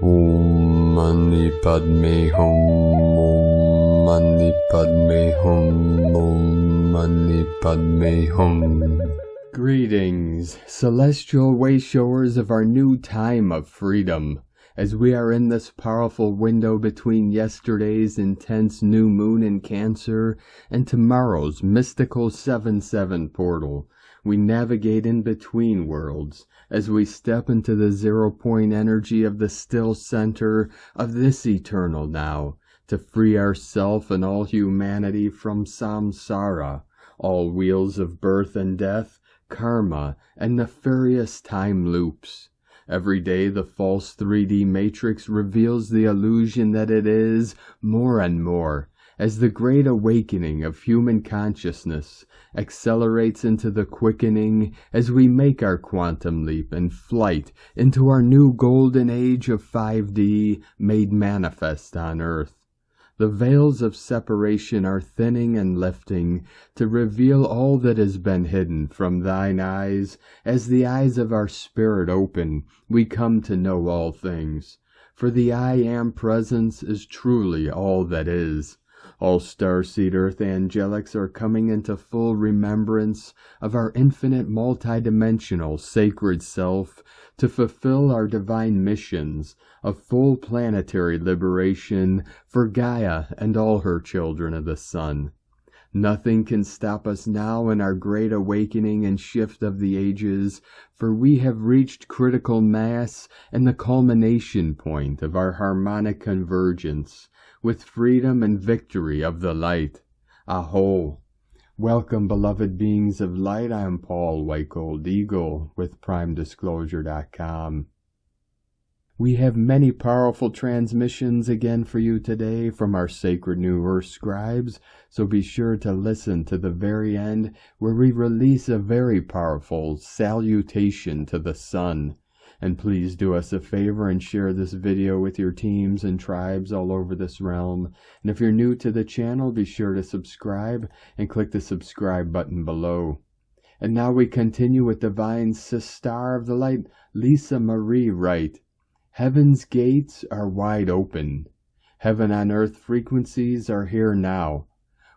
Om Mani Padme Hum, Om Mani Padme Hum, Om Mani Padme Hum. Greetings, celestial wayshowers of our new time of freedom, as we are in this powerful window between yesterday's intense new moon in Cancer and tomorrow's mystical 7-7 portal. We navigate in between worlds as we step into the 0-point energy of the still center of this eternal now, to free ourself and all humanity from samsara, all wheels of birth and death, karma, and nefarious time loops. Every day the false 3D matrix reveals the illusion that it is more and more, as the great awakening of human consciousness accelerates into the quickening as we make our quantum leap and flight into our new golden age of 5D made manifest on Earth. The veils of separation are thinning and lifting to reveal all that has been hidden from thine eyes. As the eyes of our spirit open, we come to know all things. For the I Am presence is truly all that is. All starseed earth angelics are coming into full remembrance of our infinite multidimensional sacred self to fulfill our divine missions of full planetary liberation for Gaia and all her children of the sun. Nothing can stop us now in our great awakening and shift of the ages, for we have reached critical mass and the culmination point of our harmonic convergence, with freedom and victory of the light. Aho! Welcome, beloved beings of light. I am Paul, White Gold Eagle, with PrimeDisclosure.com. We have many powerful transmissions again for you today from our Sacred New Earth scribes, so be sure to listen to the very end, where we release a very powerful salutation to the sun. And please do us a favor and share this video with your teams and tribes all over this realm. And if you're new to the channel, be sure to subscribe and click the subscribe button below. And now we continue with Divine Sister of the Light, Lisa Marie Wright. Heaven's gates are wide open. Heaven on earth frequencies are here now.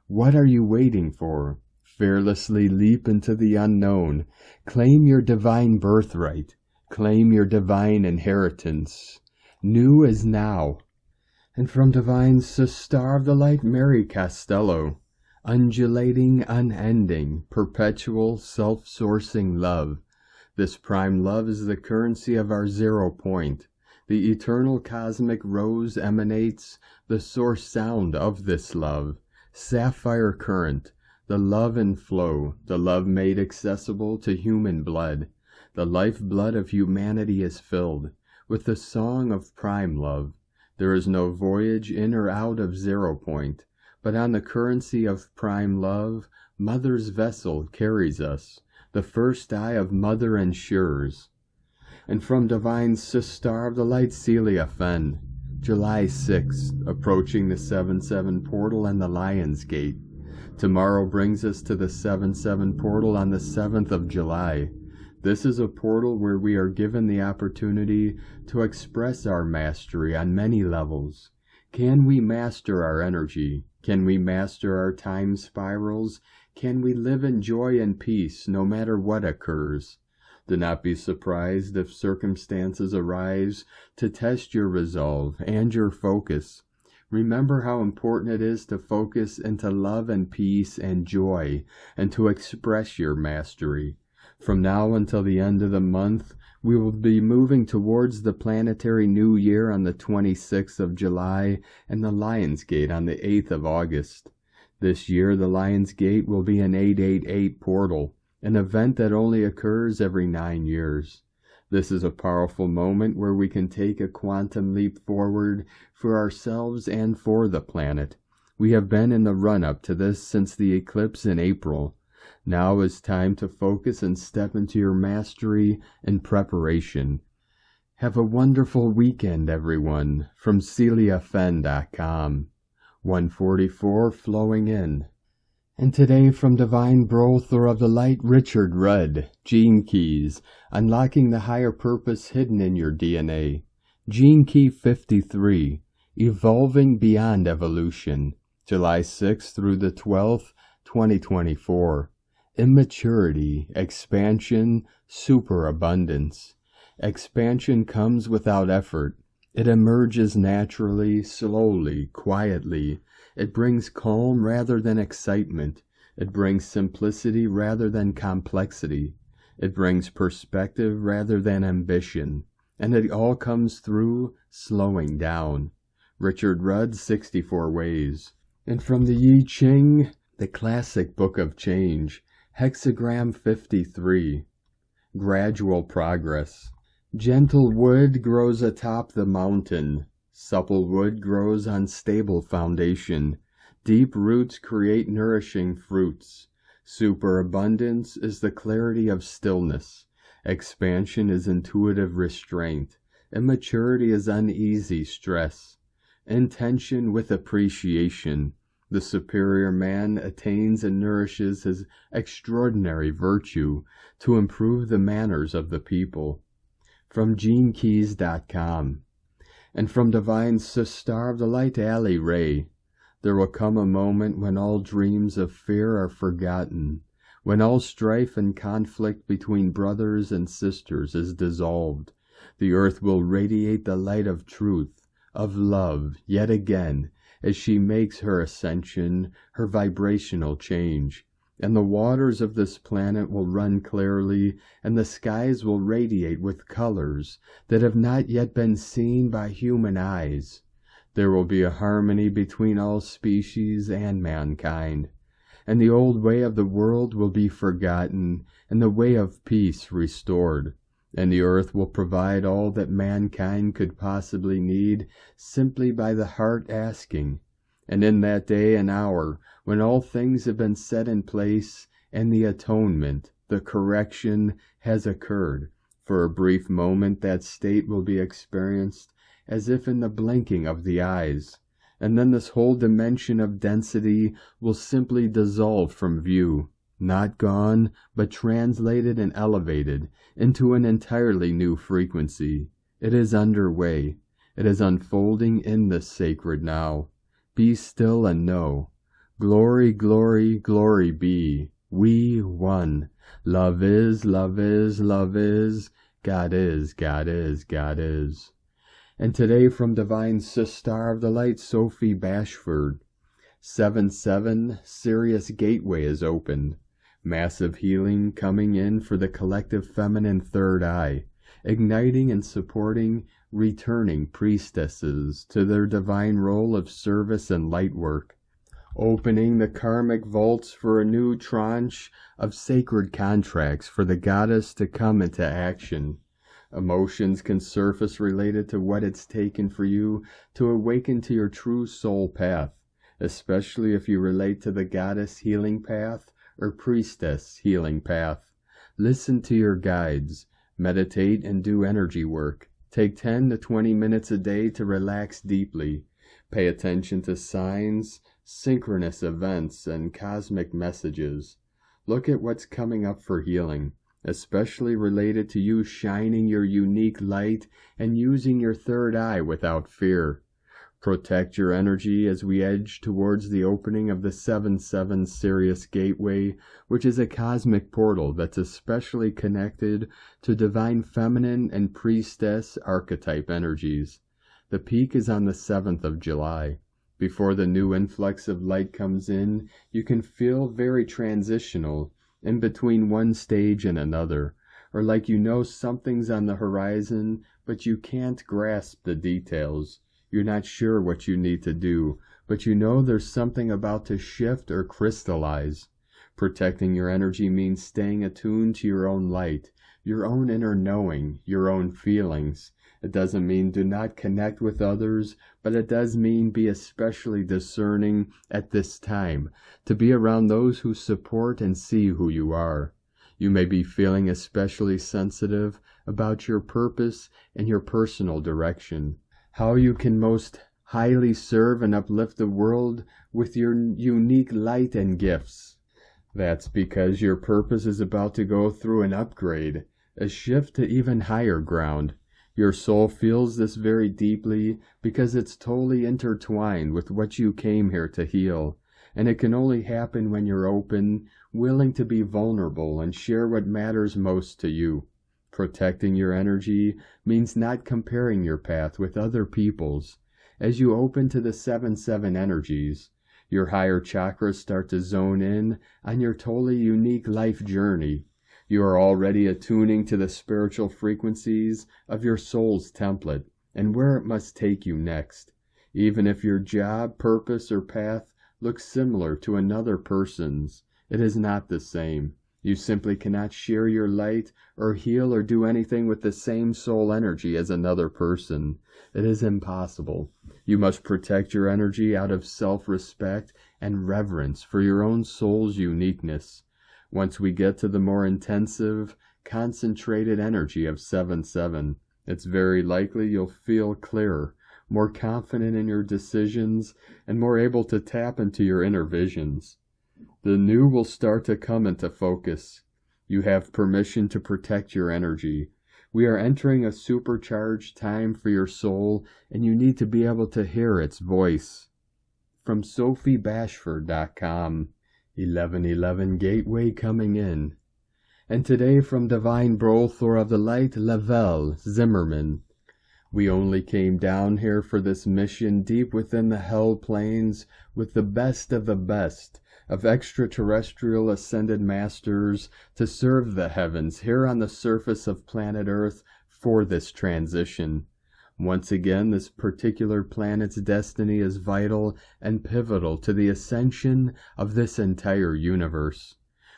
What are you waiting for? Fearlessly leap into the unknown. Claim your divine birthright. Claim your divine inheritance. New is now. And from Divine Sister of the Light, Mary Costello. Undulating, unending, perpetual, self-sourcing love. This prime love is the currency of our 0 point. The eternal cosmic rose emanates the source sound of this love. Sapphire current, the love and flow, the love made accessible to human blood. The lifeblood of humanity is filled with the song of prime love. There is no voyage in or out of 0 point, but on the currency of prime love, Mother's vessel carries us. The first eye of Mother ensures. And from Divine Sister of the Light, Celia Fenn, July 6th, approaching the 7-7 portal and the Lion's Gate. Tomorrow brings us to the 7-7 portal on the 7th of July. This is a portal where we are given the opportunity to express our mastery on many levels. Can we master our energy? Can we master our time spirals? Can we live in joy and peace no matter what occurs? Do not be surprised if circumstances arise to test your resolve and your focus. Remember how important it is to focus into love and peace and joy, and to express your mastery. From now until the end of the month, we will be moving towards the planetary new year on the 26th of July and the Lion's Gate on the 8th of August. This year, the Lion's Gate will be an 888 portal, an event that only occurs every 9 years. This is a powerful moment where we can take a quantum leap forward for ourselves and for the planet. We have been in the run-up to this since the eclipse in April. Now is time to focus and step into your mastery and preparation. Have a wonderful weekend, everyone, from CeliaFenn.com. 144 flowing in. And today from Divine Brother of the Light, Richard Rudd, Gene Keys, unlocking the higher purpose hidden in your DNA. Gene Key 53, Evolving Beyond Evolution, July 6th through the 12th, 2024. Immaturity, expansion, superabundance. Expansion comes without effort. It emerges naturally, slowly, quietly. It brings calm rather than excitement. It brings simplicity rather than complexity. It brings perspective rather than ambition. And it all comes through slowing down. Richard Rudd's 64 Ways. And from the I Ching, the classic book of change, hexagram 53. Gradual progress. Gentle wood grows atop the mountain. Supple wood grows on stable foundation. Deep roots create nourishing fruits. Superabundance is the clarity of stillness. Expansion is intuitive restraint. Immaturity is uneasy stress. Intention with appreciation. The superior man attains and nourishes his extraordinary virtue to improve the manners of the people. From GeneKeys.com. And from Divine Sister of the Light Alley Ray. There will come a moment when all dreams of fear are forgotten, when all strife and conflict between brothers and sisters is dissolved. The earth will radiate the light of truth, of love, yet again, as she makes her ascension, her vibrational change. And the waters of this planet will run clearly, and the skies will radiate with colors that have not yet been seen by human eyes. There will be a harmony between all species and mankind, and the old way of the world will be forgotten, and the way of peace restored, and the earth will provide all that mankind could possibly need simply by the heart asking. And in that day and hour, when all things have been set in place, and the atonement, the correction, has occurred, for a brief moment that state will be experienced as if in the blinking of the eyes, and then this whole dimension of density will simply dissolve from view, not gone, but translated and elevated into an entirely new frequency. It is underway. It is unfolding in this sacred now. Be still and know. Glory, glory, glory be. We one. Love is, love is, love is. God is, God is, God is. And today from Divine Sister of the Light, Sophie Bashford. 7-7, Sirius Gateway is opened. Massive healing coming in for the collective feminine third eye, igniting and supporting returning priestesses to their divine role of service and light work, opening the karmic vaults for a new tranche of sacred contracts for the goddess to come into action. Emotions can surface related to what it's taken for you to awaken to your true soul path, especially if you relate to the goddess healing path or priestess healing path. Listen to your guides, meditate and do energy work. Take 10 to 20 minutes a day to relax deeply. Pay attention to signs, synchronous events, and cosmic messages. Look at what's coming up for healing, especially related to you shining your unique light and using your third eye without fear. Protect your energy as we edge towards the opening of the 7-7 Sirius Gateway, which is a cosmic portal that's especially connected to divine feminine and priestess archetype energies. The peak is on the 7th of July. Before the new influx of light comes in, you can feel very transitional, in between one stage and another, or like you know something's on the horizon, but you can't grasp the details. You're not sure what you need to do, but you know there's something about to shift or crystallize. Protecting your energy means staying attuned to your own light, your own inner knowing, your own feelings. It doesn't mean do not connect with others, but it does mean be especially discerning at this time, to be around those who support and see who you are. You may be feeling especially sensitive about your purpose and your personal direction, how you can most highly serve and uplift the world with your unique light and gifts. That's because your purpose is about to go through an upgrade, a shift to even higher ground. Your soul feels this very deeply because it's totally intertwined with what you came here to heal, and it can only happen when you're open, willing to be vulnerable and share what matters most to you. Protecting your energy means not comparing your path with other people's. As you open to the 7-7 energies, your higher chakras start to zone in on your totally unique life journey. You are already attuning to the spiritual frequencies of your soul's template and where it must take you next. Even if your job, purpose, or path looks similar to another person's, it is not the same. You simply cannot share your light or heal or do anything with the same soul energy as another person. It is impossible. You must protect your energy out of self-respect and reverence for your own soul's uniqueness. Once we get to the more intensive, concentrated energy of 7-7, it's very likely you'll feel clearer, more confident in your decisions, and more able to tap into your inner visions. The new will start to come into focus. You have permission to protect your energy. We are entering a supercharged time for your soul, and you need to be able to hear its voice. From SophieBashford.com, 1111 Gateway coming in. And today from Divine Brothor of the Light, Lavelle Zimmerman. We only came down here for this mission deep within the hell planes with the best of extraterrestrial ascended masters to serve the heavens here on the surface of planet Earth for this transition. Once again, this particular planet's destiny is vital and pivotal to the ascension of this entire universe.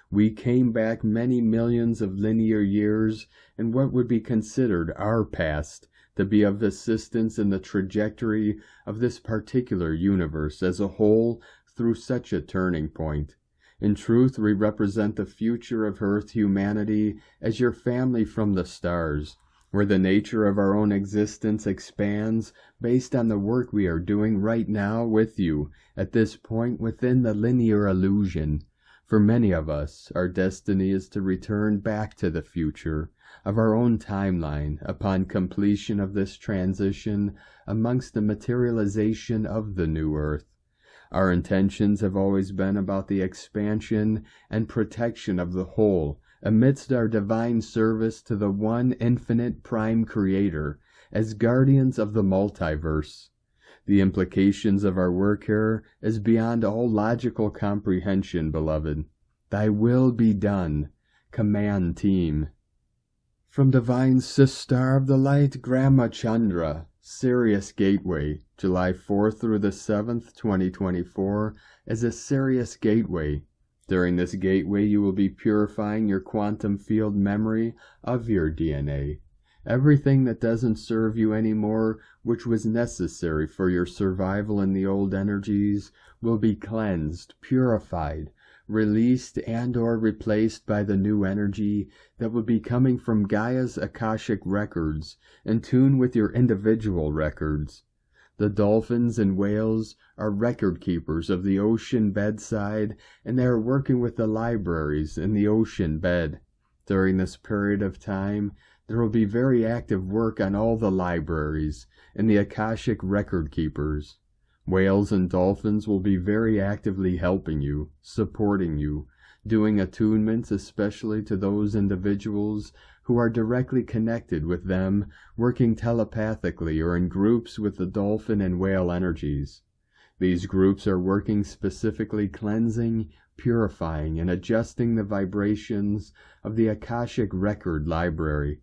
We came back many millions of linear years in what would be considered our past to be of assistance in the trajectory of this particular universe as a whole through such a turning point. In truth, we represent the future of Earth humanity as your family from the stars, where the nature of our own existence expands based on the work we are doing right now with you at this point within the linear illusion. For many of us, our destiny is to return back to the future of our own timeline upon completion of this transition amongst the materialization of the new Earth. Our intentions have always been about the expansion and protection of the whole amidst our divine service to the one infinite prime creator as guardians of the multiverse. The implications of our work here is beyond all logical comprehension, beloved. Thy will be done. Command Team. From Divine Sister of the Light, Grandma Chandra, Sirius Gateway, July 4th through the 7th, 2024, as a Sirius Gateway. During this gateway, you will be purifying your quantum field memory of your DNA. Everything that doesn't serve you anymore, which was necessary for your survival in the old energies, will be cleansed, purified, released, and/or replaced by the new energy that will be coming from Gaia's Akashic records, in tune with your individual records. The dolphins and whales are record keepers of the ocean bedside, and they are working with the libraries in the ocean bed. During this period of time, there will be very active work on all the libraries and the Akashic record keepers. Whales and dolphins will be very actively helping you, supporting you, doing attunements especially to those individuals who are directly connected with them, working telepathically or in groups with the dolphin and whale energies. These groups are working specifically cleansing, purifying, and adjusting the vibrations of the Akashic record library.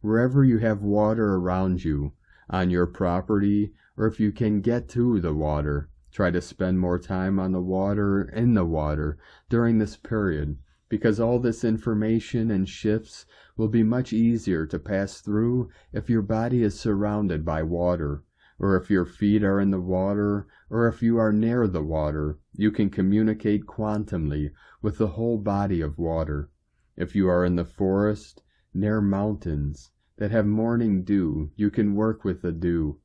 Wherever you have water around you, on your property, or if you can get to the water, try to spend more time on the water, in the water, during this period, because all this information and shifts will be much easier to pass through if your body is surrounded by water, or if your feet are in the water, or if you are near the water, you can communicate quantumly with the whole body of water. If you are in the forest, near mountains that have morning dew, you can work with the dew.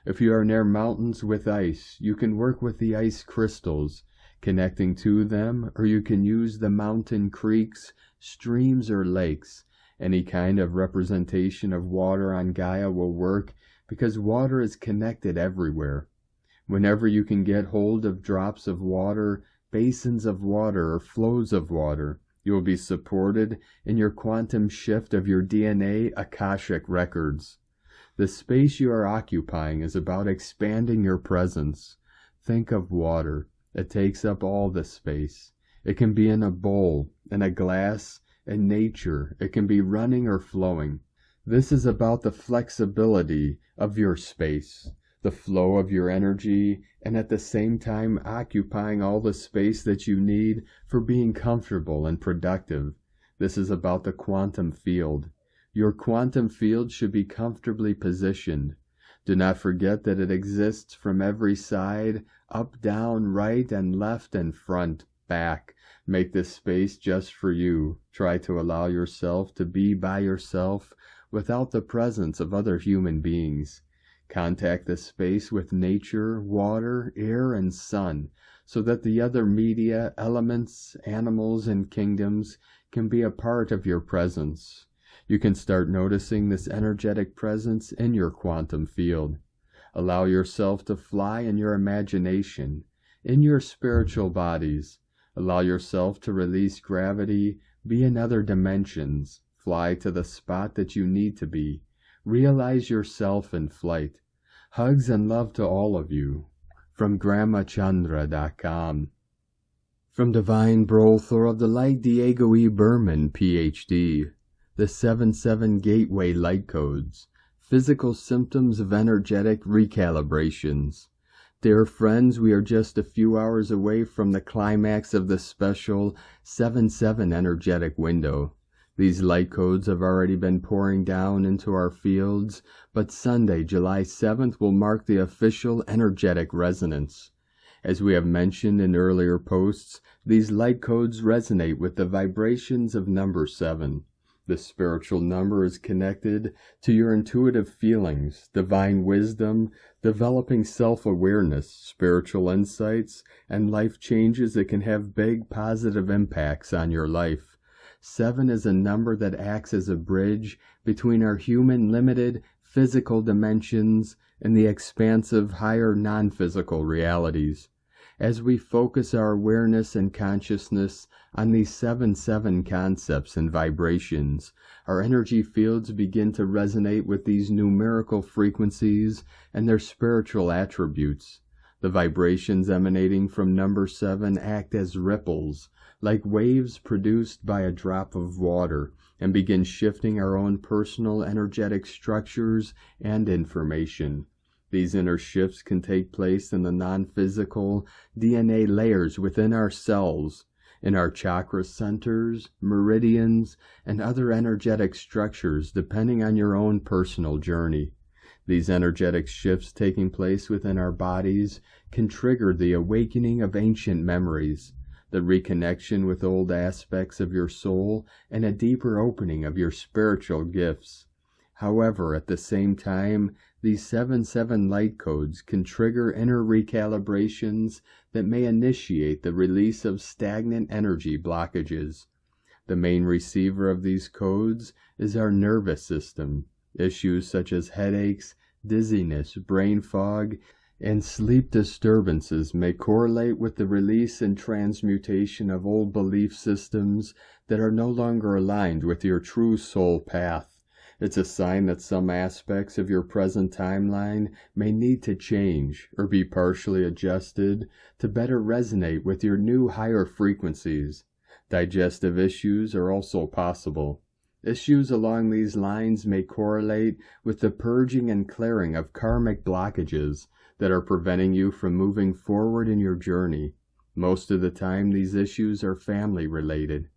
If you are near mountains with ice, you can work with the ice crystals, connecting to them, or you can use the mountain creeks, streams, or lakes, Any kind of representation of water on Gaia will work because water is connected everywhere. Whenever you can get hold of drops of water, basins of water, or flows of water, you will be supported in your quantum shift of your DNA Akashic records. The space you are occupying is about expanding your presence. Think of water. It takes up all the space. It can be in a bowl, in a glass, in nature. It can be running or flowing. This is about the flexibility of your space, the flow of your energy, and at the same time occupying all the space that you need for being comfortable and productive. This is about the quantum field. Your quantum field should be comfortably positioned. Do not forget that it exists from every side, up, down, right, and left, and front, back. Make this space just for you. Try to allow yourself to be by yourself without the presence of other human beings. Contact the space with nature, water, air, and sun, so that the other media, elements, animals, and kingdoms can be a part of your presence. You can start noticing this energetic presence in your quantum field. Allow yourself to fly in your imagination, in your spiritual bodies. Allow yourself to release gravity, be in other dimensions, fly to the spot that you need to be. Realize yourself in flight. Hugs and love to all of you. From GrandmaChandra.com. From Divine Brothor of the Light Diego E. Berman, Ph.D. The 7-7 Gateway Light Codes. Physical symptoms of energetic recalibrations. Dear friends, we are just a few hours away from the climax of the special 7-7 energetic window. These light codes have already been pouring down into our fields, but Sunday, July 7th will mark the official energetic resonance. As we have mentioned in earlier posts, these light codes resonate with the vibrations of number 7. The spiritual number is connected to your intuitive feelings, divine wisdom, developing self-awareness, spiritual insights, and life changes that can have big positive impacts on your life. 7 is a number that acts as a bridge between our human limited physical dimensions and the expansive higher non-physical realities. As we focus our awareness and consciousness on these 7-7 concepts and vibrations, our energy fields begin to resonate with these numerical frequencies and their spiritual attributes. The vibrations emanating from number 7 act as ripples, like waves produced by a drop of water, and begin shifting our own personal energetic structures and information. These inner shifts can take place in the non-physical DNA layers within our cells, in our chakra centers, meridians, and other energetic structures depending on your own personal journey. These energetic shifts taking place within our bodies can trigger the awakening of ancient memories, the reconnection with old aspects of your soul, and a deeper opening of your spiritual gifts. However, at the same time, these 7-7 light codes can trigger inner recalibrations that may initiate the release of stagnant energy blockages. The main receiver of these codes is our nervous system. Issues such as headaches, dizziness, brain fog, and sleep disturbances may correlate with the release and transmutation of old belief systems that are no longer aligned with your true soul path. It's a sign that some aspects of your present timeline may need to change or be partially adjusted to better resonate with your new higher frequencies. Digestive issues are also possible. Issues along these lines may correlate with the purging and clearing of karmic blockages that are preventing you from moving forward in your journey. Most of the time, these issues are family related.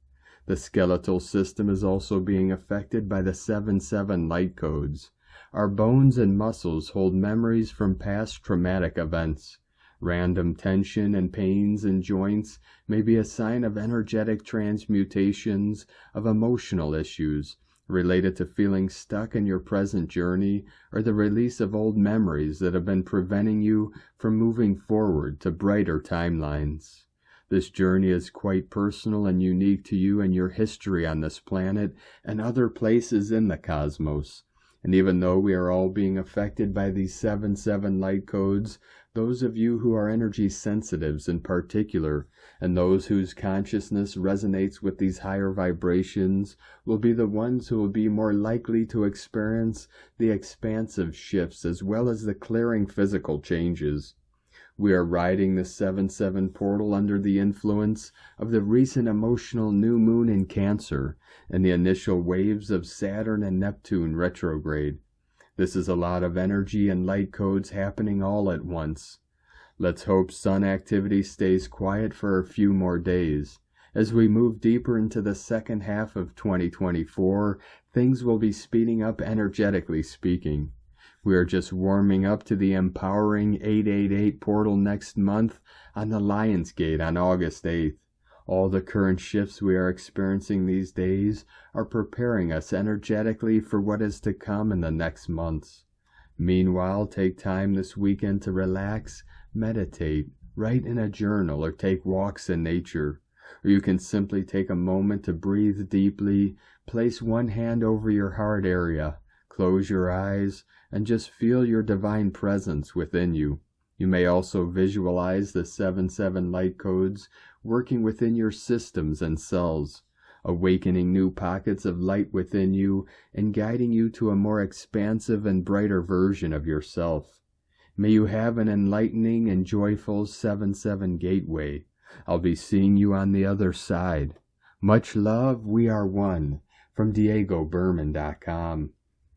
The skeletal system is also being affected by the 7-7 light codes. Our bones and muscles hold memories from past traumatic events. Random tension and pains in joints may be a sign of energetic transmutations of emotional issues related to feeling stuck in your present journey or the release of old memories that have been preventing you from moving forward to brighter timelines. This journey is quite personal and unique to you and your history on this planet and other places in the cosmos. And even though we are all being affected by these 7/7 light codes, those of you who are energy sensitives in particular, and those whose consciousness resonates with these higher vibrations, will be the ones who will be more likely to experience the expansive shifts as well as the clearing physical changes. We are riding the 7/7 portal under the influence of the recent emotional new moon in Cancer and the initial waves of Saturn and Neptune retrograde. This is a lot of energy and light codes happening all at once. Let's hope sun activity stays quiet for a few more days. As we move deeper into the second half of 2024, things will be speeding up energetically speaking. We are just warming up to the empowering 888 portal next month on the Lion's Gate on August 8th. All the current shifts we are experiencing these days are preparing us energetically for what is to come in the next months. Meanwhile, take time this weekend to relax, meditate, write in a journal, or take walks in nature. Or you can simply take a moment to breathe deeply, place one hand over your heart area, close your eyes, and just feel your divine presence within you. You may also visualize the 7/7 light codes working within your systems and cells, awakening new pockets of light within you and guiding you to a more expansive and brighter version of yourself. May you have an enlightening and joyful 7/7 gateway. I'll be seeing you on the other side. Much love, we are one. From DiegoBerman.com.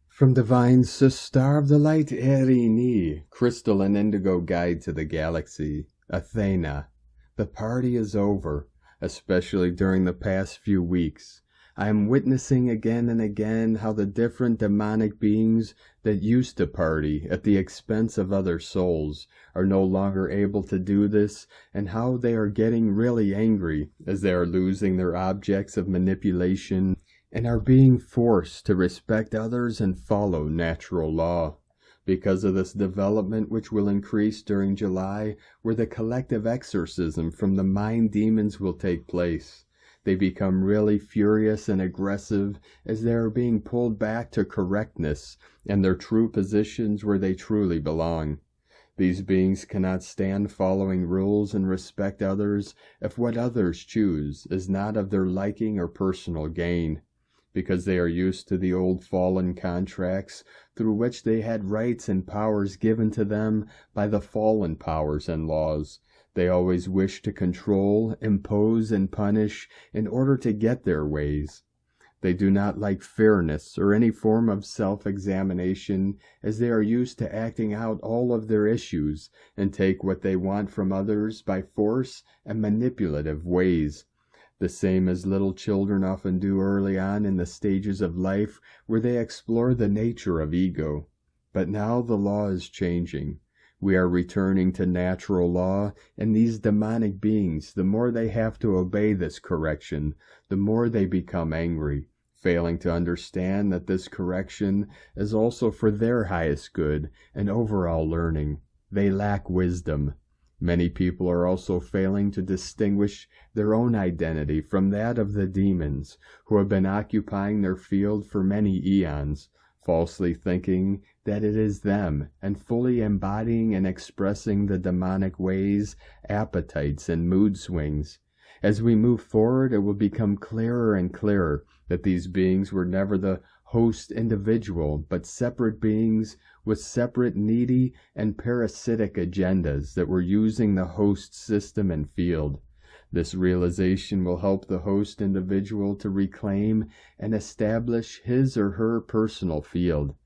From Divine Sister of the Light Erini, Crystal and Indigo Guide to the Galaxy, Athena. The party is over, especially during the past few weeks. I am witnessing again and again how the different demonic beings that used to party at the expense of other souls are no longer able to do this, and how they are getting really angry as they are losing their objects of manipulation and are being forced to respect others and follow natural law. Because of this development, which will increase during July, where the collective exorcism from the mind demons will take place, they become really furious and aggressive as they are being pulled back to correctness and their true positions where they truly belong. These beings cannot stand following rules and respect others if what others choose is not of their liking or personal gain. Because they are used to the old fallen contracts through which they had rights and powers given to them by the fallen powers and laws. They always wish to control, impose, and punish in order to get their ways. They do not like fairness or any form of self-examination, as they are used to acting out all of their issues and take what they want from others by force and manipulative ways. The same as little children often do early on in the stages of life where they explore the nature of ego. But now the law is changing. We are returning to natural law, and these demonic beings, the more they have to obey this correction, the more they become angry, failing to understand that this correction is also for their highest good and overall learning. They lack wisdom. Many people are also failing to distinguish their own identity from that of the demons, who have been occupying their field for many eons, falsely thinking that it is them, and fully embodying and expressing the demonic ways, appetites, and mood swings. As we move forward, it will become clearer and clearer that these beings were never the host individual, but separate beings with separate needy and parasitic agendas that were using the host system and field. This realization will help the host individual to reclaim and establish his or her personal field.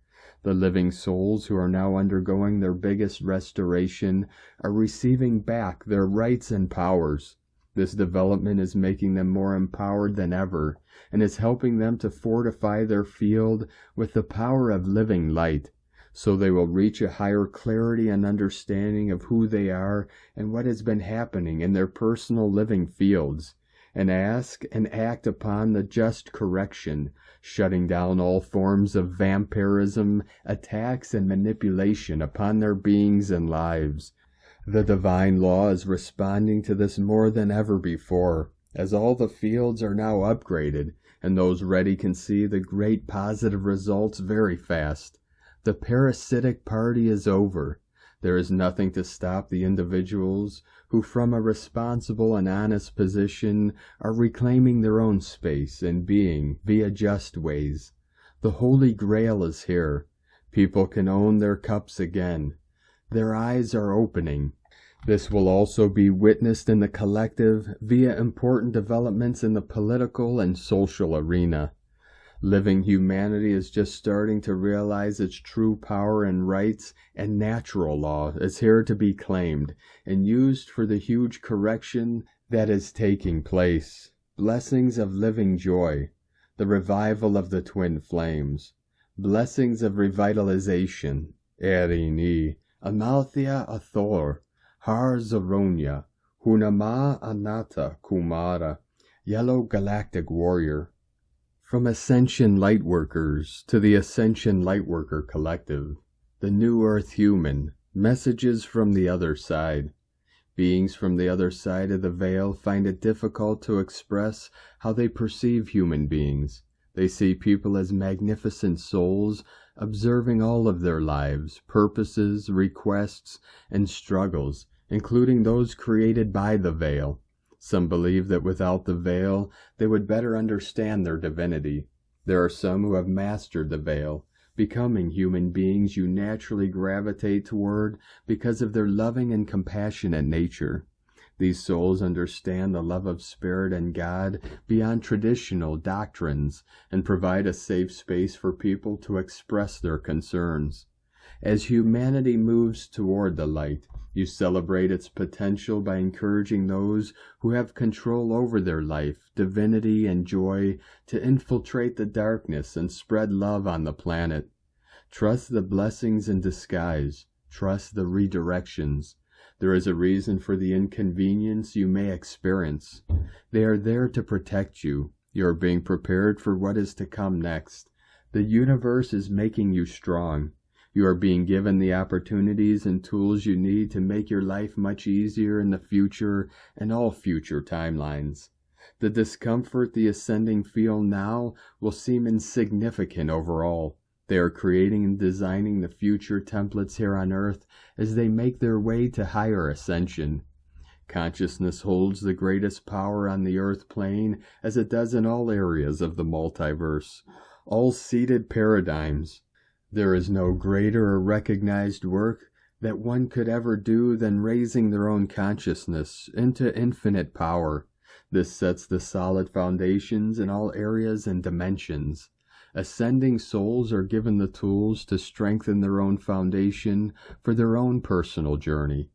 The living souls who are now undergoing their biggest restoration are receiving back their rights and powers. This development is making them more empowered than ever, and is helping them to fortify their field with the power of living light, so they will reach a higher clarity and understanding of who they are and what has been happening in their personal living fields, and ask and act upon the just correction, shutting down all forms of vampirism, attacks, and manipulation upon their beings and lives. The divine law is responding to this more than ever before, as all the fields are now upgraded, and those ready can see the great positive results very fast. The parasitic party is over. There is nothing to stop the individuals who from a responsible and honest position are reclaiming their own space and being via just ways. The Holy Grail is here. People can own their cups again. Their eyes are opening. This will also be witnessed in the collective via important developments in the political and social arena. Living humanity is just starting to realize its true power and rights, and natural law is here to be claimed and used for the huge correction that is taking place. Blessings of living joy, the revival of the twin flames, blessings of revitalization, Erini, Amalthea Athor, Har Zaronia, Hunama Anata Kumara, Yellow Galactic Warrior. From Ascension Lightworkers to the Ascension Lightworker Collective, the New Earth Human, messages from the other side. Beings from the other side of the veil find it difficult to express how they perceive human beings. They see people as magnificent souls, observing all of their lives, purposes, requests, and struggles, including those created by the veil. Some believe that without the veil, they would better understand their divinity. There are some who have mastered the veil, becoming human beings you naturally gravitate toward because of their loving and compassionate nature. These souls understand the love of Spirit and God beyond traditional doctrines and provide a safe space for people to express their concerns. As humanity moves toward the light, you celebrate its potential by encouraging those who have control over their life, divinity, and joy to infiltrate the darkness and spread love on the planet. Trust the blessings in disguise. Trust the redirections. There is a reason for the inconvenience you may experience. They are there to protect you. You are being prepared for what is to come next. The universe is making you strong. You are being given the opportunities and tools you need to make your life much easier in the future and all future timelines. The discomfort the ascending feel now will seem insignificant overall. They are creating and designing the future templates here on Earth as they make their way to higher ascension. Consciousness holds the greatest power on the Earth plane as it does in all areas of the multiverse, all seated paradigms. There is no greater or recognized work that one could ever do than raising their own consciousness into infinite power. This sets the solid foundations in all areas and dimensions. Ascending souls are given the tools to strengthen their own foundation for their own personal journey.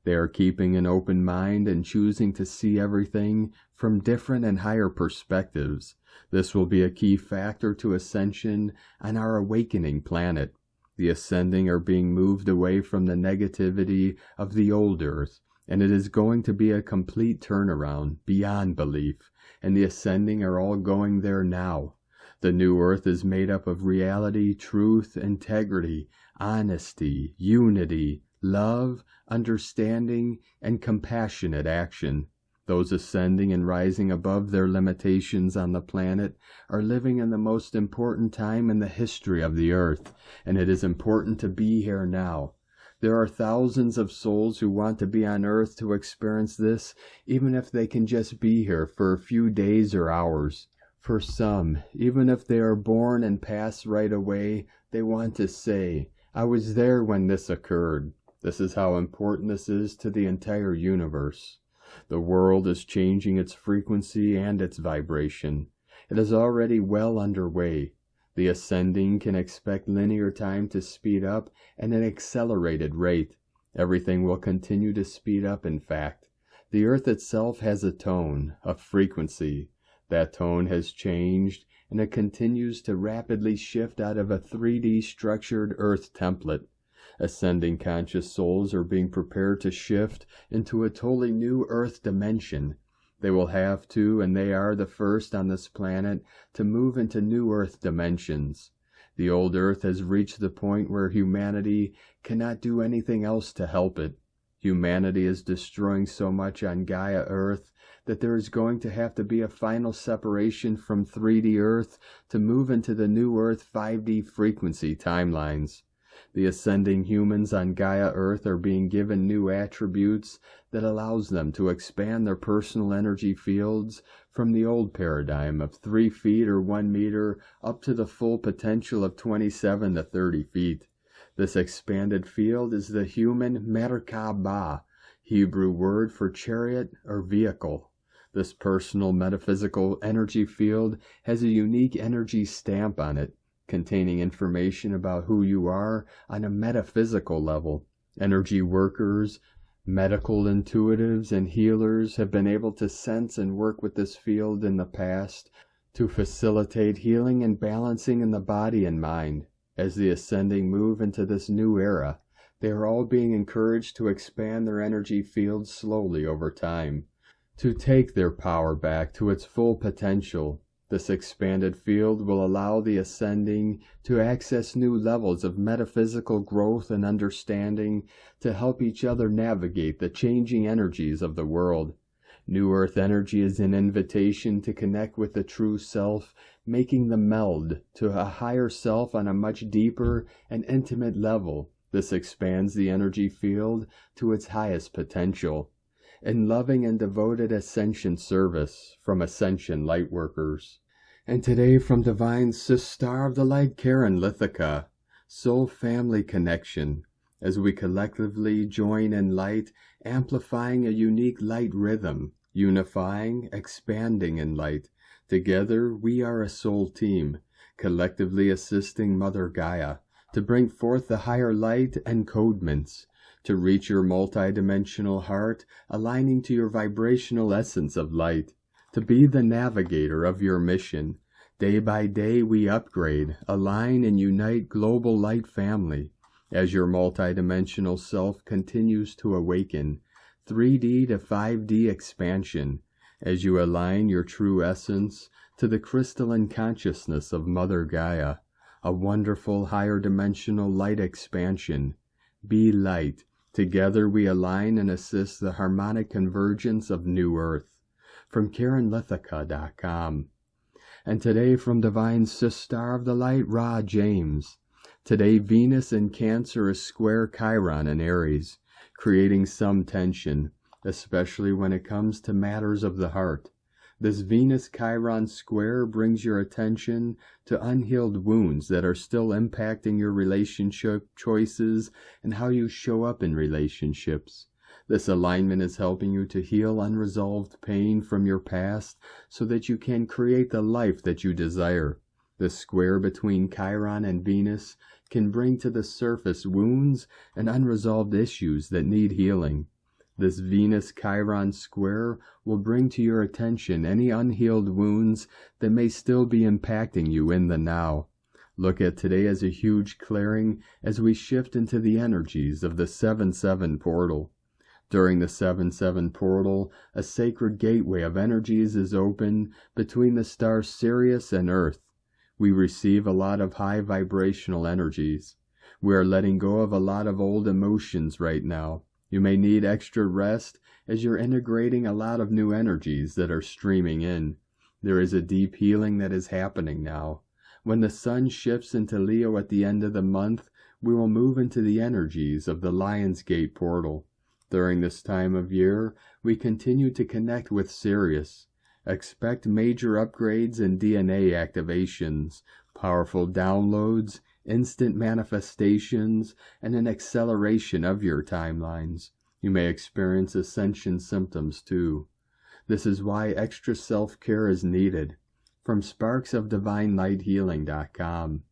They are keeping an open mind and choosing to see everything from different and higher perspectives. This will be a key factor to ascension on our awakening planet. The ascending are being moved away from the negativity of the old Earth, and it is going to be a complete turnaround beyond belief, and the ascending are all going there now. The new Earth is made up of reality, truth, integrity, honesty, unity, love, understanding, and compassionate action. Those ascending and rising above their limitations on the planet are living in the most important time in the history of the Earth, and it is important to be here now. There are thousands of souls who want to be on Earth to experience this, even if they can just be here for a few days or hours. For some, even if they are born and pass right away, they want to say, "I was there when this occurred." This is how important this is to the entire universe. The world is changing its frequency and its vibration. It is already well underway. The ascending can expect linear time to speed up at an accelerated rate. Everything will continue to speed up, in fact. The Earth itself has a tone, a frequency. That tone has changed, and it continues to rapidly shift out of a 3D structured Earth template. Ascending conscious souls are being prepared to shift into a totally new Earth dimension. They will have to, and they are the first on this planet, to move into new Earth dimensions. The old Earth has reached the point where humanity cannot do anything else to help it. Humanity is destroying so much on Gaia Earth that there is going to have to be a final separation from 3D Earth to move into the new Earth 5D frequency timelines. The ascending humans on Gaia Earth are being given new attributes that allows them to expand their personal energy fields from the old paradigm of 3 feet or 1 meter up to the full potential of 27 to 30 feet. This expanded field is the human Merkabah, Hebrew word for chariot or vehicle. This personal metaphysical energy field has a unique energy stamp on it, containing information about who you are on a metaphysical level. Energy workers, medical intuitives, and healers have been able to sense and work with this field in the past to facilitate healing and balancing in the body and mind. As the ascending move into this new era, they are all being encouraged to expand their energy fields slowly over time, to take their power back to its full potential. This expanded field will allow the ascending to access new levels of metaphysical growth and understanding to help each other navigate the changing energies of the world. New Earth energy is an invitation to connect with the true self, making the meld to a higher self on a much deeper and intimate level. This expands the energy field to its highest potential. In loving and devoted Ascension service from Ascension Lightworkers. And today from Divine Star of the Light, Karen Lithica, Soul Family Connection, as we collectively join in light, amplifying a unique light rhythm, unifying, expanding in light. Together we are a soul team, collectively assisting Mother Gaia to bring forth the higher light encodements, to reach your multidimensional heart, aligning to your vibrational essence of light, to be the navigator of your mission. Day by day we upgrade, align, and unite global light family as your multidimensional self continues to awaken, 3D to 5D expansion, as you align your true essence to the crystalline consciousness of Mother Gaia, a wonderful higher dimensional light expansion. Be light. Together we align and assist the harmonic convergence of New Earth. From KarenLithica.com. And today from Divine Star of the Light, Ra James. Today Venus in Cancer is square Chiron in Aries, creating some tension, especially when it comes to matters of the heart. This Venus-Chiron square brings your attention to unhealed wounds that are still impacting your relationship choices and how you show up in relationships. This alignment is helping you to heal unresolved pain from your past so that you can create the life that you desire. The square between Chiron and Venus can bring to the surface wounds and unresolved issues that need healing. This Venus-Chiron square will bring to your attention any unhealed wounds that may still be impacting you in the now. Look at today as a huge clearing as we shift into the energies of the 7-7 portal. During the 7-7 portal, a sacred gateway of energies is open between the stars Sirius and Earth. We receive a lot of high vibrational energies. We are letting go of a lot of old emotions right now. You may need extra rest as you're integrating a lot of new energies that are streaming in. There is a deep healing that is happening now. When the sun shifts into Leo at the end of the month, we will move into the energies of the Lion's Gate portal. During this time of year, we continue to connect with Sirius. Expect major upgrades and DNA activations, powerful downloads, instant manifestations, and an acceleration of your timelines. You may experience ascension symptoms too. This is why extra self-care is needed. From sparksofdivinelighthealing.com.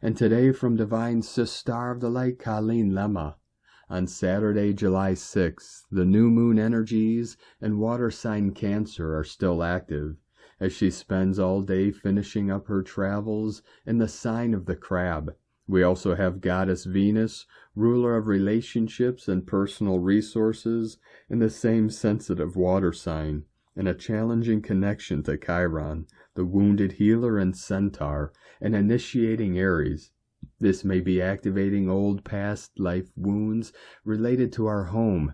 And today from Divine Star of the Light, Colleen Lemma. On Saturday, July 6th, the new moon energies and water sign Cancer are still active, as she spends all day finishing up her travels in the sign of the Crab. We also have Goddess Venus, ruler of relationships and personal resources, in the same sensitive water sign, and a challenging connection to Chiron, the wounded healer and centaur, and initiating Aries. This may be activating old past life wounds related to our home,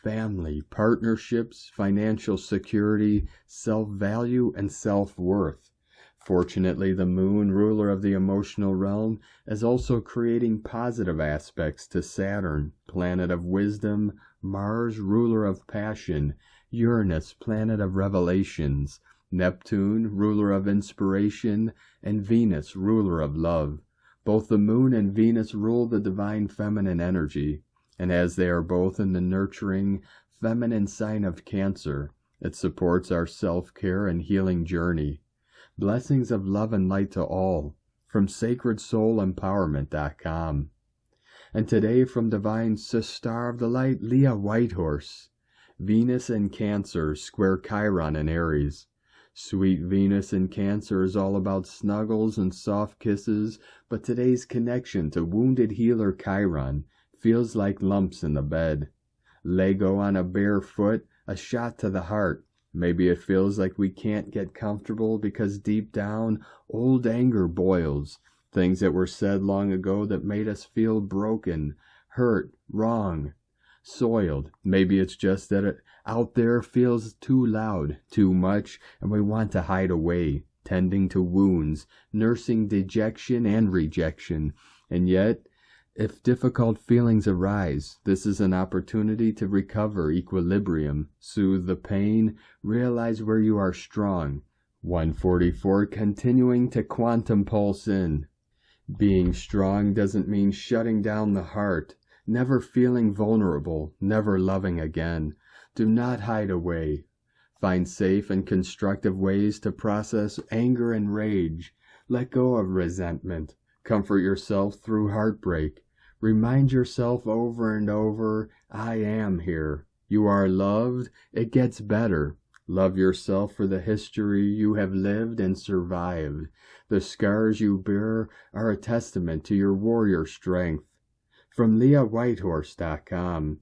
family, partnerships, financial security, self-value, and self-worth. Fortunately, the moon, ruler of the emotional realm, is also creating positive aspects to Saturn, planet of wisdom, Mars, ruler of passion, Uranus, planet of revelations, Neptune, ruler of inspiration, and Venus, ruler of love. Both the moon and Venus rule the divine feminine energy, and as they are both in the nurturing, feminine sign of Cancer, it supports our self-care and healing journey. Blessings of love and light to all, from sacredsoulempowerment.com. And today from Divine Star of the Light, Leah Whitehorse. Venus in Cancer, square Chiron in Aries. Sweet Venus in Cancer is all about snuggles and soft kisses, but today's connection to wounded healer Chiron feels like lumps in the bed. Lego on a bare foot, a shot to the heart. Maybe it feels like we can't get comfortable because deep down, old anger boils. Things that were said long ago that made us feel broken, hurt, wrong, soiled. Maybe it's just that it out there feels too loud, too much, and we want to hide away, tending to wounds, nursing dejection and rejection. And yet, if difficult feelings arise, this is an opportunity to recover equilibrium, soothe the pain, realize where you are strong. 144, continuing to quantum pulse in. Being strong doesn't mean shutting down the heart, never feeling vulnerable, never loving again. Do not hide away. Find safe and constructive ways to process anger and rage. Let go of resentment. Comfort yourself through heartbreak. Remind yourself over and over, I am here. You are loved. It gets better. Love yourself for the history you have lived and survived. The scars you bear are a testament to your warrior strength. From LeahWhitehorse.com.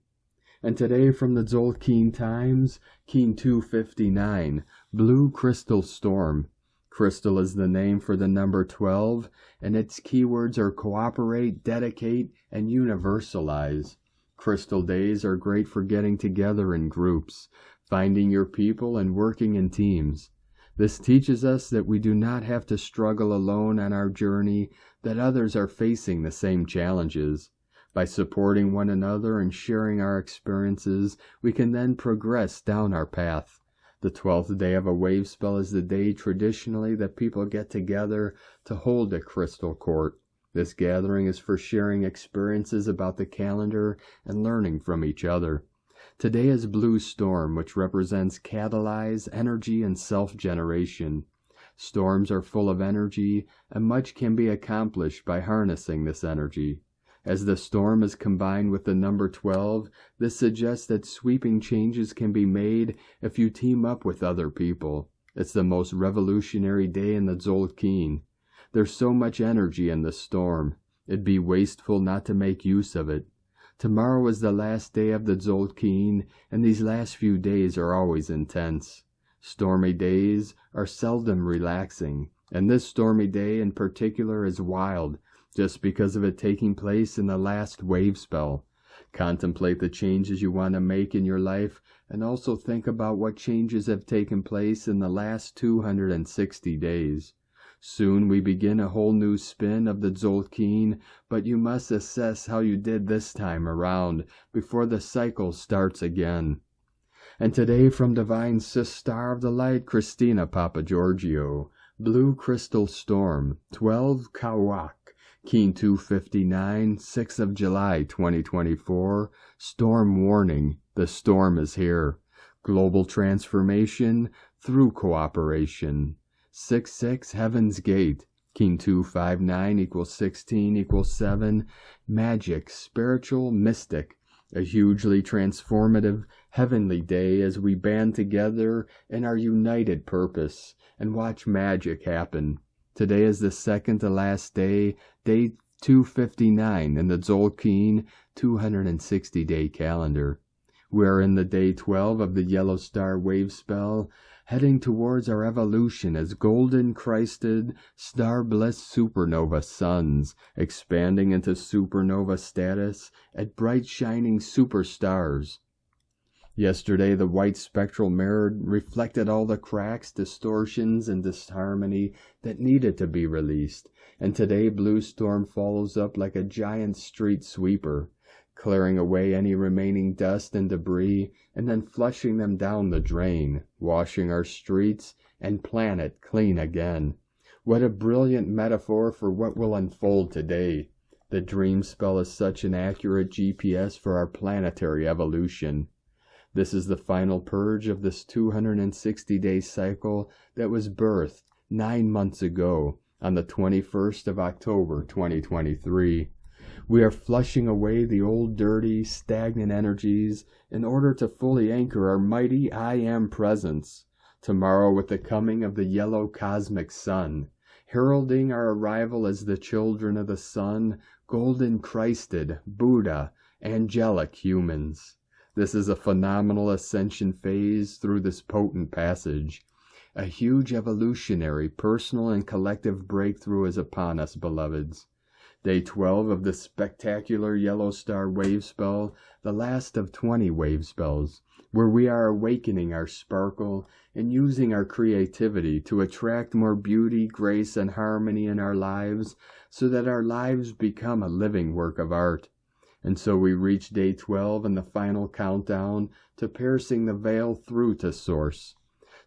And today from the Tzolk'in Times, Keen 259, Blue Crystal Storm. Crystal is the name for the number 12, and its keywords are cooperate, dedicate, and universalize. Crystal days are great for getting together in groups, finding your people, and working in teams. This teaches us that we do not have to struggle alone on our journey, that others are facing the same challenges. By supporting one another and sharing our experiences, we can then progress down our path. The 12th day of a wave spell is the day traditionally that people get together to hold a crystal court. This gathering is for sharing experiences about the calendar and learning from each other. Today is Blue Storm, which represents catalyze, energy, and self-generation. Storms are full of energy, and much can be accomplished by harnessing this energy. As the storm is combined with the number 12, this suggests that sweeping changes can be made if you team up with other people. It's the most revolutionary day in the Tzolk'in. There's so much energy in the storm. It'd be wasteful not to make use of it. Tomorrow is the last day of the Tzolk'in, and these last few days are always intense. Stormy days are seldom relaxing, and this stormy day in particular is wild, just because of it taking place in the last wave spell. Contemplate the changes you want to make in your life, and also think about what changes have taken place in the last 260 days. Soon we begin a whole new spin of the Tzolk'in, but you must assess how you did this time around before the cycle starts again. And today from Divine Star of the Light, Christina Papagiorgio, Blue Crystal Storm, 12 Kawak. Keen 259, 6th of July 2024, Storm Warning, the storm is here. Global transformation through cooperation. 6-6, Heaven's Gate, Keen 259 equals 16 equals 7, Magic, spiritual, mystic. A hugely transformative, heavenly day as we band together in our united purpose and watch magic happen. Today is the second to last day, day 259 in the Tzolk'in 260-day calendar. We are in the day 12 of the Yellow Star wave spell. heading towards our evolution as golden-Christed, star-blessed supernova suns, expanding into supernova status at bright shining superstars. Yesterday, the white spectral mirror reflected all the cracks, distortions, and disharmony that needed to be released, and today blue storm follows up like a giant street sweeper, clearing away any remaining dust and debris, and then flushing them down the drain, washing our streets and planet clean again. What a brilliant metaphor for what will unfold today. The dream spell is such an accurate GPS for our planetary evolution. This is the final purge of this 260-day cycle that was birthed 9 months ago on the 21st of October 2023. We are flushing away the old dirty, stagnant energies in order to fully anchor our mighty I Am presence. Tomorrow, with the coming of the yellow cosmic sun, heralding our arrival as the children of the sun, golden-Christed, Buddha, angelic humans. This is a phenomenal ascension phase through this potent passage. A huge evolutionary, personal, and collective breakthrough is upon us, beloveds. Day 12 of the spectacular yellow star wave spell, the last of 20 wave spells, where we are awakening our sparkle and using our creativity to attract more beauty, grace, and harmony in our lives so that our lives become a living work of art. And so we reach day 12 and the final countdown to piercing the veil through to Source.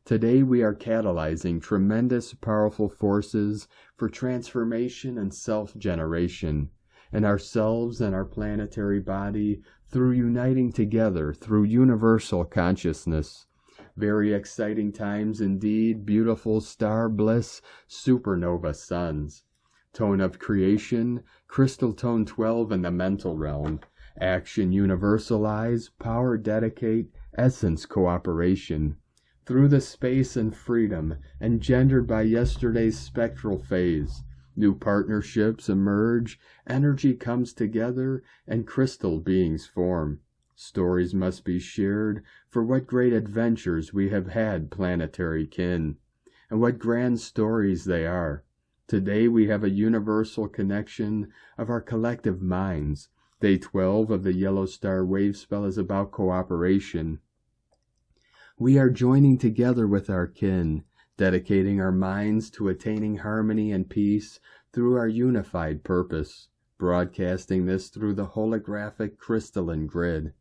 Today we are catalyzing tremendous, powerful forces for transformation and self-generation in ourselves and our planetary body through uniting together through universal consciousness. Very exciting times indeed, beautiful star bliss, supernova suns. Tone of creation, crystal tone 12 in the mental realm. Action universalize, power dedicate, essence cooperation. Through the space and freedom engendered by yesterday's spectral phase, new partnerships emerge, energy comes together, and crystal beings form. Stories must be shared for what great adventures we have had, planetary kin, and what grand stories they are. Today we have a universal connection of our collective minds. Day 12 of the Yellow Star Wave Spell is about cooperation. We are joining together with our kin, dedicating our minds to attaining harmony and peace through our unified purpose, broadcasting this through the holographic crystalline grid.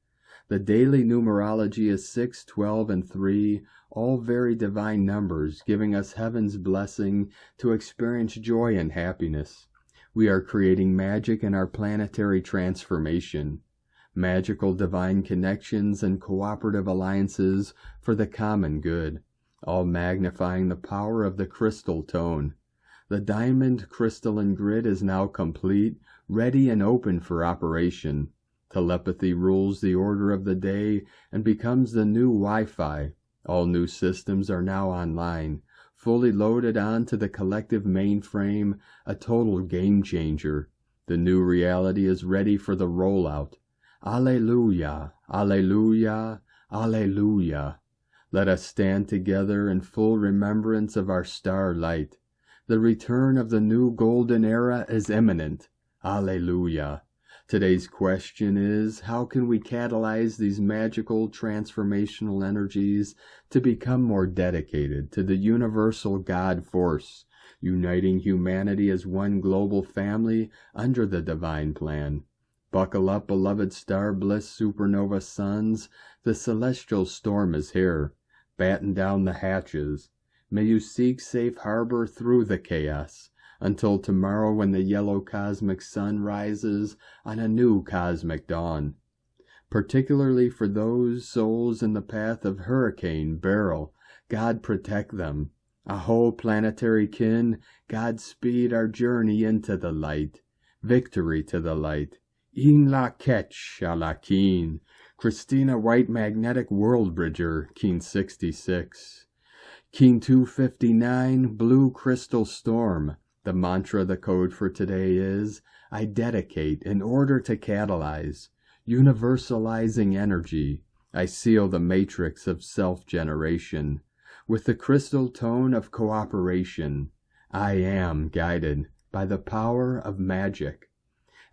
The daily numerology is 6, 12, and 3, all very divine numbers, giving us heaven's blessing to experience joy and happiness. We are creating magic in our planetary transformation, magical divine connections and cooperative alliances for the common good, all magnifying the power of the crystal tone. The diamond crystalline grid is now complete, ready and open for operation. Telepathy rules the order of the day and becomes the new Wi-Fi. All new systems are now online, fully loaded onto the collective mainframe, a total game changer. The new reality is ready for the rollout. Alleluia, alleluia, alleluia. Let us stand together in full remembrance of our starlight. The return of the new golden era is imminent. Alleluia. Today's question is, how can we catalyze these magical transformational energies to become more dedicated to the universal God force, uniting humanity as one global family under the divine plan? Buckle up, beloved star bliss supernova suns. The celestial storm is here. Batten down the hatches. May you seek safe harbor through the chaos, until tomorrow when the yellow cosmic sun rises on a new cosmic dawn. Particularly for those souls in the path of hurricane, beryl, God protect them. Aho, planetary kin, God speed our journey into the light. Victory to the light. In la ketch a la keen. Christina White Magnetic World Bridger, Keen 66. Keen 259, Blue Crystal Storm. The mantra, the code for today is, I dedicate in order to catalyze, universalizing energy. I seal the matrix of self-generation. with the crystal tone of cooperation. I am guided by the power of magic.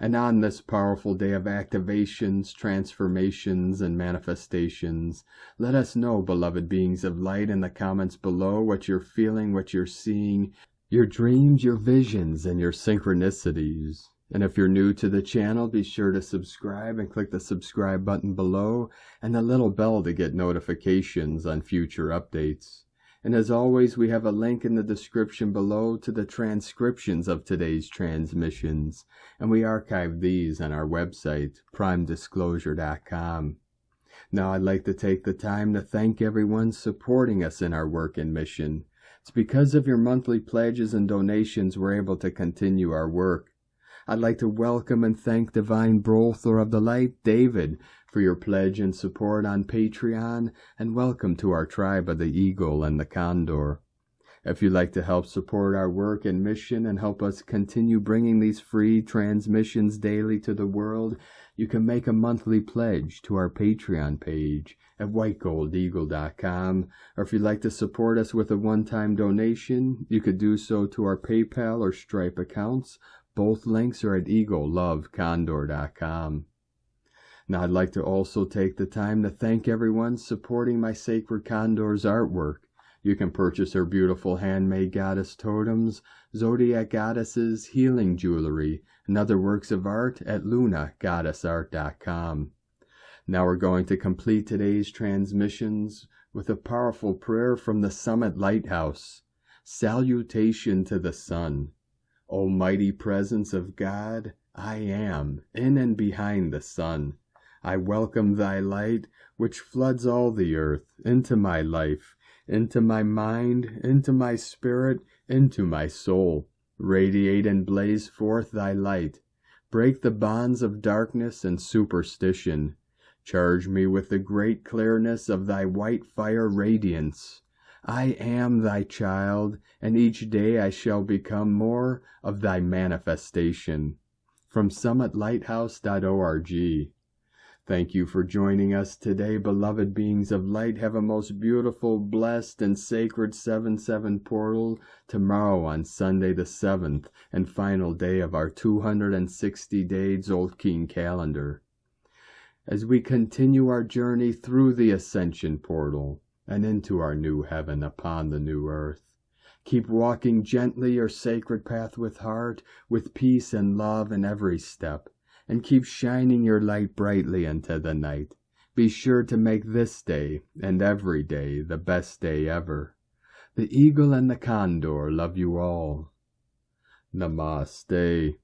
And on this powerful day of activations, transformations, and manifestations, let us know, beloved beings of light, in the comments below what you're feeling, what you're seeing, your dreams, your visions, and your synchronicities. And if you're new to the channel, be sure to subscribe and click the subscribe button below and the little bell to get notifications on future updates. And as always, we have a link in the description below to the transcriptions of today's transmissions, and we archive these on our website, primedisclosure.com. Now I'd like to take the time to thank everyone supporting us in our work and mission. It's because of your monthly pledges and donations we're able to continue our work. I'd like to welcome and thank Divine Brother of the Light, David, for your pledge and support on Patreon, and welcome to our tribe of the Eagle and the Condor. If you'd like to help support our work and mission and help us continue bringing these free transmissions daily to the world, you can make a monthly pledge to our Patreon page at whitegoldeagle.com, or if you'd like to support us with a one-time donation, you could do so to our PayPal or Stripe accounts. Both links are at eaglelovecondor.com. Now I'd like to also take the time to thank everyone supporting my Sacred Condor's artwork. You can purchase her beautiful handmade goddess totems, zodiac goddesses, healing jewelry, and other works of art at lunagoddessart.com. Now we're going to complete today's transmissions with a powerful prayer from the Summit Lighthouse. Salutation to the sun. Almighty presence of God, I am, in and behind the sun. I welcome thy light, which floods all the earth, into my life, into my mind, into my spirit, into my soul. Radiate and blaze forth thy light. Break the bonds of darkness and superstition. Charge me with the great clearness of thy white fire radiance. I am thy child, and each day I shall become more of thy manifestation. From summitlighthouse.org. Thank you for joining us today, beloved beings of light. Have a most beautiful, blessed, and sacred 7/7 portal tomorrow on Sunday the 7th and final day of our 260-day Tzolk'in calendar. As we continue our journey through the Ascension portal and into our new heaven upon the new earth, keep walking gently your sacred path with heart, with peace and love in every step. And keep shining your light brightly into the night. Be sure to make this day and every day the best day ever. The Eagle and the Condor love you all. Namaste.